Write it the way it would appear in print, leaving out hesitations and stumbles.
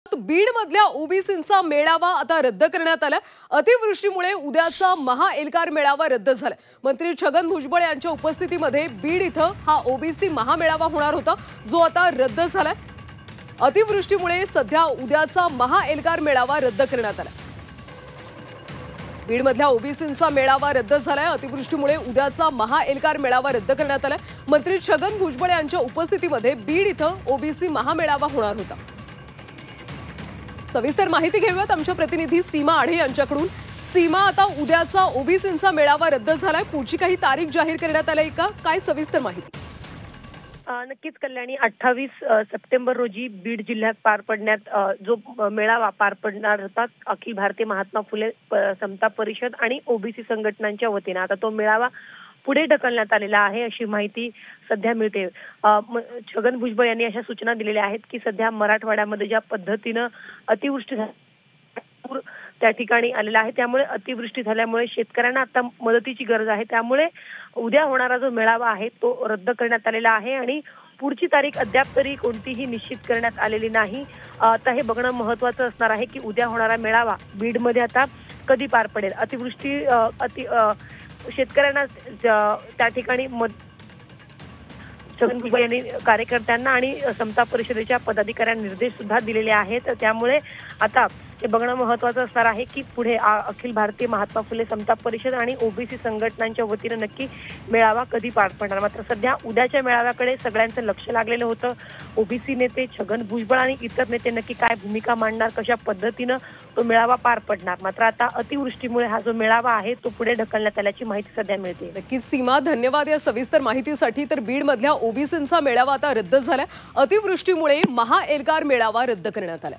बीड मधल्या ओबीसींचा मेळावा आता रद्द करण्यात आला। अतिवृष्टीमुळे उद्याचा महाएल्गार मेळावा रद्द झाला। मंत्री छगन भुजबळ यांच्या उपस्थितीमध्ये बीड इथं हा ओबीसी महामेळावा होणार होता, जो आता रद्द झाला। अतिवृष्टीमुळे सध्या उद्याचा महाएल्गार मेळावा रद्द करण्यात आला। बीड मधल्या ओबीसींचा मेळावा रद्द झालाय। अतिवृष्टीमुळे उद्याचा महाएल्गार मेळावा रद्द करण्यात आला। मंत्री छगन भुजबळ यांच्या उपस्थितीमध्ये बीड इथं ओबीसी महामेळावा होणार होता। सविस्तर माहिती घेऊयात आमच्या प्रतिनिधी सीमा आढे यांच्याकडून। सीमा, आता उद्याचा ओबीसींचा मेळावा रद्द झालाय, पुढची काही तारीख जाहीर करण्यात आली का? काय सविस्तर माहिती? नक्कीच कल्याणी, 28 सप्टेंबर रोजी बीड जिल्ह्यात पार पडण्यात जो मेळावा पार पडणार होता अखिल भारतीय महात्मा फुले समता परिषद आणि ओबीसी संघटनांच्या वतीने, आता तो मेळावा पुढे ढकलण्यात आलेला आहे अशी माहिती सध्या मिळते। छगन भुजबळ यांनी अशा सूचना दिलेल्या आहेत की सध्या मराठवाड्यामध्ये ज्या पद्धतीने अतिवृष्टी त्या ठिकाणी आलेला आहे, त्यामुळे अतिवृष्टी झाल्यामुळे शेतकऱ्यांना आता मदतीची गरज आहे। त्यामुळे उद्या होणारा जो मेळावा आहे तो रद्द करण्यात आलेला आहे आणि पुढची तारीख अद्याप तरी कोणतीही निश्चित करण्यात आलेली नाही। आता हे बघणं महत्त्वाचं असणार आहे की उद्या होणारा मेळावा बीडमध्ये आता कधी पार पडेल। अतिवृष्टी शेतकऱ्यांना त्या ठिकाणी छगन भुजबळ यांनी कार्यकर्त्यांना आणि समता परिषदेच्या पदाधिकाऱ्यांना निर्देश सुद्धा दिलेले आहेत। त्यामुळे आता हे बघणं महत्त्वाचं असणार आहे की पुढे अखिल भारतीय महात्मा फुले समता परिषद आणि ओबीसी संघटनांच्या वतीने नक्की मेळावा कधी पार पडणार। मात्र सध्या उद्याच्या मेळाव्याकडे सगळ्यांचं लक्ष लागलेलं होतं। ओबीसी नेते छगन भुजबळ आणि इतर नेते नक्की काय भूमिका मांडणार, कशा पद्धतीनं तो मेळावा पार पडणार। मात्र आता अतिवृष्टीमुळे हा जो मेळावा आहे तो पुढे ढकलण्यात आल्याची माहिती सध्या मिळते। नक्कीच सीमा, धन्यवाद या सविस्तर माहितीसाठी। तर बीड मधल्या ओबीसींचा मेळावा आता रद्द झाला। अतिवृष्टीमुळे महाएल्गार मेळावा रद्द करण्यात आला।